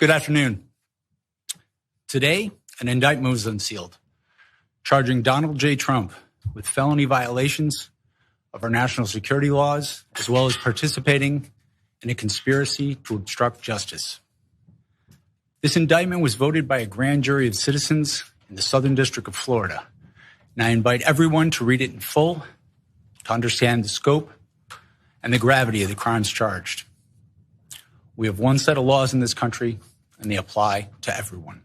Good afternoon. Today, an indictment was unsealed, charging Donald J. Trump with felony violations of our national security laws, as well as participating in a conspiracy to obstruct justice. This indictment was voted by a grand jury of citizens in the Southern District of Florida, and I invite everyone to read it in full to understand the scope and the gravity of the crimes charged. We have one set of laws in this country, and they apply to everyone.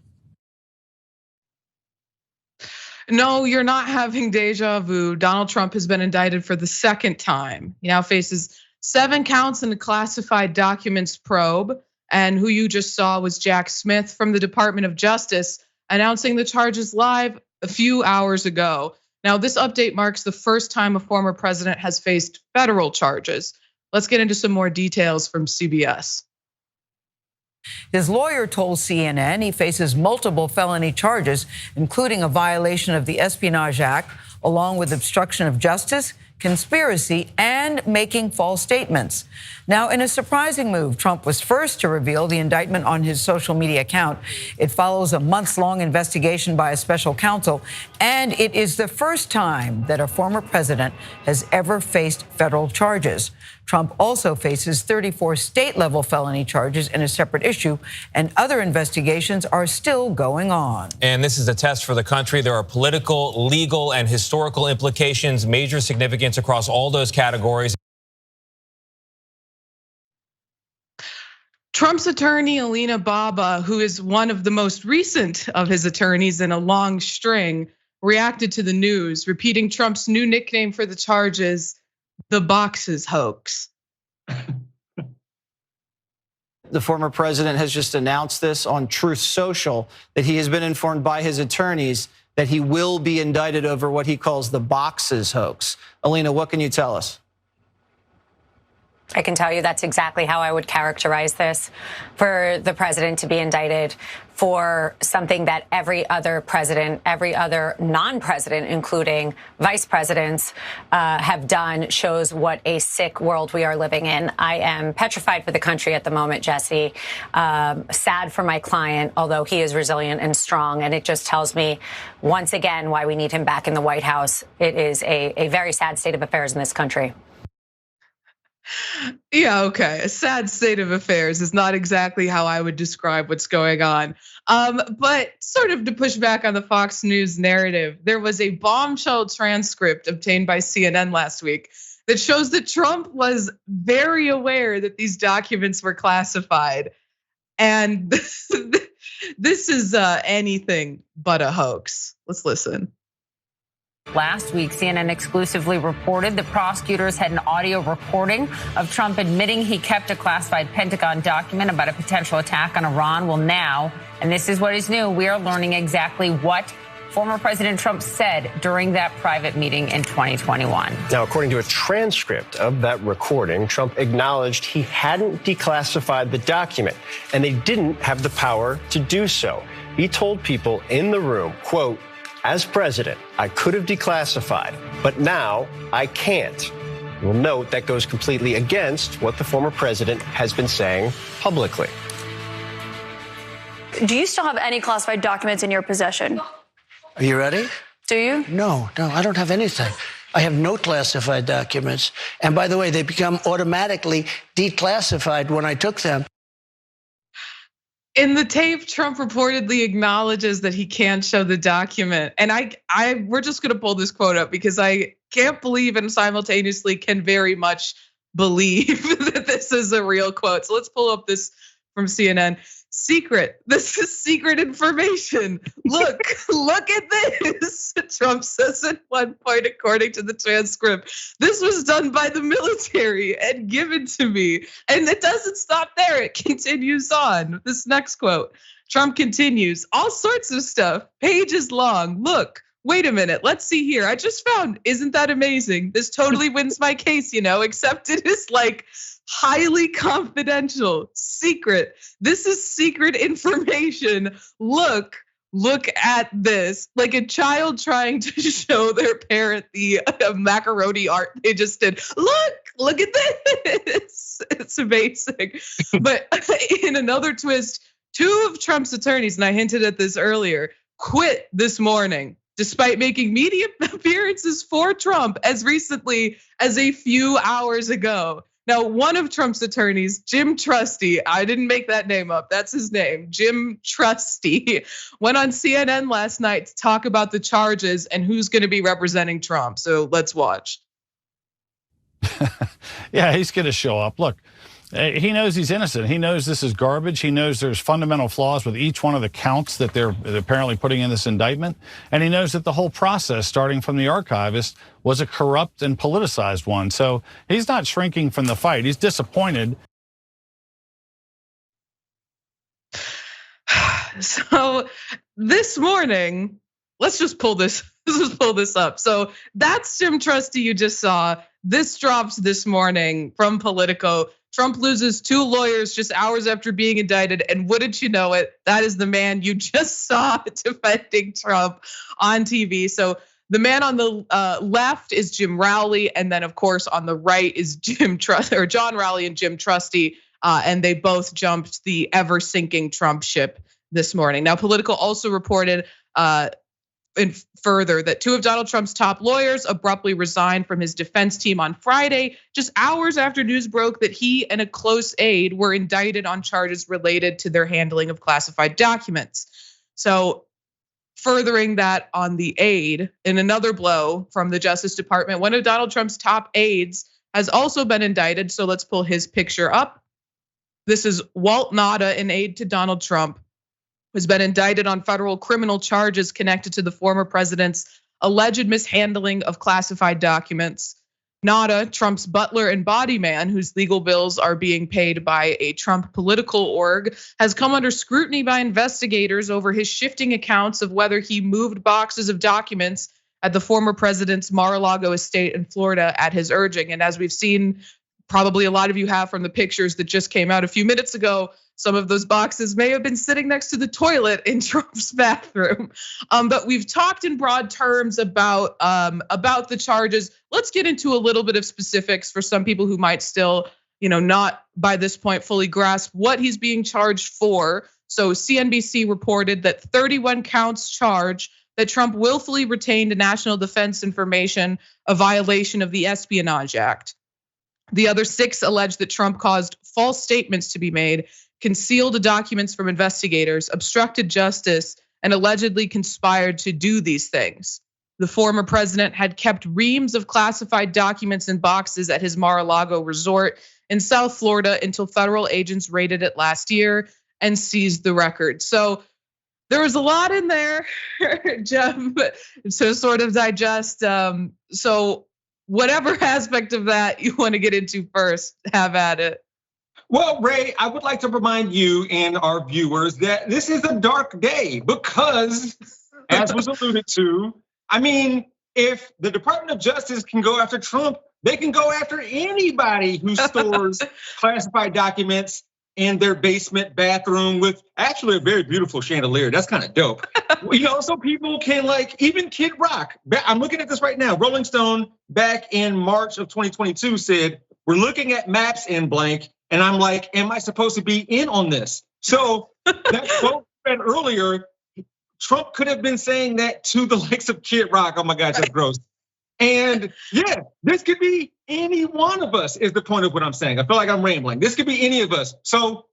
No, you're not having deja vu. Donald Trump has been indicted for the second time. He now faces 7 counts in a classified documents probe. And who you just saw was Jack Smith from the Department of Justice announcing the charges live a few hours ago. Now, this update marks the first time a former president has faced federal charges. Let's get into some more details from CBS. His lawyer told CNN he faces multiple felony charges, including a violation of the Espionage Act, along with obstruction of justice, conspiracy, and making false statements. Now, in a surprising move, Trump was first to reveal the indictment on his social media account. It follows a months-long investigation by a special counsel, and it is the first time that a former president has ever faced federal charges. Trump also faces 34 state-level felony charges in a separate issue, and other investigations are still going on. And this is a test for the country. There are political, legal, and historical implications, major significance across all those categories. Trump's attorney, Alina Baba, who is one of the most recent of his attorneys in a long string, reacted to the news, repeating Trump's new nickname for the charges, the boxes hoax. The former president has just announced this on Truth Social, that he has been informed by his attorneys that he will be indicted over what he calls the boxes hoax. Alina, what can you tell us? I can tell you that's exactly how I would characterize this, for the president to be indicted for something that every other president, every other non-president, including vice presidents, have done, shows what a sick world we are living in. I am petrified for the country at the moment, Jesse. Sad for my client, although he is resilient and strong. And it just tells me once again why we need him back in the White House. It is a very sad state of affairs in this country. Yeah, okay. A sad state of affairs is not exactly how I would describe what's going on. But sort of to push back on the Fox News narrative, there was a bombshell transcript obtained by CNN last week that shows that Trump was very aware that these documents were classified. And this is anything but a hoax. Let's listen. Last week, CNN exclusively reported the prosecutors had an audio recording of Trump admitting he kept a classified Pentagon document about a potential attack on Iran. Well, now, and this is what is new, we are learning exactly what former President Trump said during that private meeting in 2021. Now, according to a transcript of that recording, Trump acknowledged he hadn't declassified the document, and they didn't have the power to do so. He told people in the room, quote, "As president, I could have declassified, but now I can't." You'll note that goes completely against what the former president has been saying publicly. Do you still have any classified documents in your possession? Are you ready? Do you? No, I don't have anything. I have no classified documents. And by the way, they become automatically declassified when I took them. In the tape, Trump reportedly acknowledges that he can't show the document. And we're just gonna pull this quote up because I can't believe and simultaneously can very much believe that this is a real quote. So let's pull up this from CNN. Secret, this is secret information. Look at this. Trump says at one point, according to the transcript, this was done by the military and given to me. And it doesn't stop there, it continues on. This next quote, Trump continues, all sorts of stuff, pages long. Look, wait a minute, let's see here. I just found, isn't that amazing? This totally wins my case, except it is like highly confidential, secret. This is secret information. Look at this. Like a child trying to show their parent the macaroni art they just did. Look at this. It's amazing. But in another twist, 2 of Trump's attorneys, and I hinted at this earlier, quit this morning despite making media appearances for Trump as recently as a few hours ago. Now, one of Trump's attorneys, Jim Trusty, I didn't make that name up, that's his name, Jim Trusty, went on CNN last night to talk about the charges and who's gonna be representing Trump. So let's watch. Yeah, he's gonna show up. Look, he knows he's innocent. He knows this is garbage. He knows there's fundamental flaws with each one of the counts that they're apparently putting in this indictment. And he knows that the whole process, starting from the archivist, was a corrupt and politicized one. So he's not shrinking from the fight. He's disappointed. So this morning, let's just pull this up. So that's Jim Trusty you just saw. This drops this morning from Politico. Trump loses 2 lawyers just hours after being indicted. And wouldn't you know it, that is the man you just saw defending Trump on TV. So the man on the left is Jim Rowley. And then of course on the right is John Rowley and Jim Trusty. And they both jumped the ever sinking Trump ship this morning. Now Politico also reported and further that 2 of Donald Trump's top lawyers abruptly resigned from his defense team on Friday, just hours after news broke that he and a close aide were indicted on charges related to their handling of classified documents. So furthering that on the aide, in another blow from the Justice Department, one of Donald Trump's top aides has also been indicted. So let's pull his picture up. This is Walt Nauta, an aide to Donald Trump, who's been indicted on federal criminal charges connected to the former president's alleged mishandling of classified documents. Nauta, Trump's butler and body man, whose legal bills are being paid by a Trump political org, has come under scrutiny by investigators over his shifting accounts of whether he moved boxes of documents at the former president's Mar-a-Lago estate in Florida at his urging. And as we've seen, probably a lot of you have from the pictures that just came out a few minutes ago, some of those boxes may have been sitting next to the toilet in Trump's bathroom. But we've talked in broad terms about the charges. Let's get into a little bit of specifics for some people who might still, not by this point fully grasp what he's being charged for. So CNBC reported that 31 counts charge that Trump willfully retained national defense information, a violation of the Espionage Act. The other 6 allege that Trump caused false statements to be made, concealed documents from investigators, obstructed justice, and allegedly conspired to do these things. The former president had kept reams of classified documents in boxes at his Mar-a-Lago resort in South Florida until federal agents raided it last year and seized the record. So there was a lot in there, Jeff, to sort of digest. So whatever aspect of that you want to get into first, have at it. Well, Ray, I would like to remind you and our viewers that this is a dark day because, as was alluded to, if the Department of Justice can go after Trump, they can go after anybody who stores classified documents in their basement bathroom with actually a very beautiful chandelier. That's kind of dope. So people can even Kid Rock. I'm looking at this right now. Rolling Stone back in March of 2022 said, we're looking at maps in blank. And I'm like, am I supposed to be in on this? So that quote read earlier, Trump could have been saying that to the likes of Kid Rock. Oh my gosh, that's gross. And yeah, this could be any one of us is the point of what I'm saying. I feel like I'm rambling. This could be any of us. So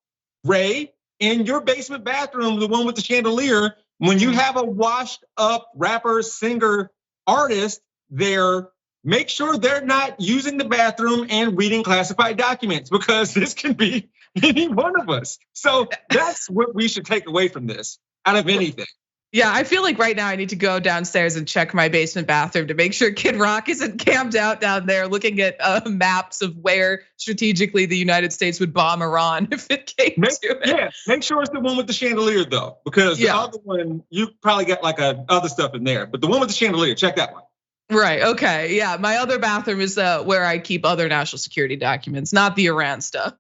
Ray, in your basement bathroom, the one with the chandelier, when you have a washed up rapper, singer, artist there, make sure they're not using the bathroom and reading classified documents because this can be any one of us. So that's what we should take away from this out of anything. Yeah, I feel like right now I need to go downstairs and check my basement bathroom to make sure Kid Rock isn't camped out down there looking at maps of where strategically the United States would bomb Iran if it came to it. Yeah, make sure it's the one with the chandelier though, because the other one, you probably got other stuff in there. But the one with the chandelier, check that one. Right, okay, yeah. My other bathroom is where I keep other national security documents, not the Iran stuff.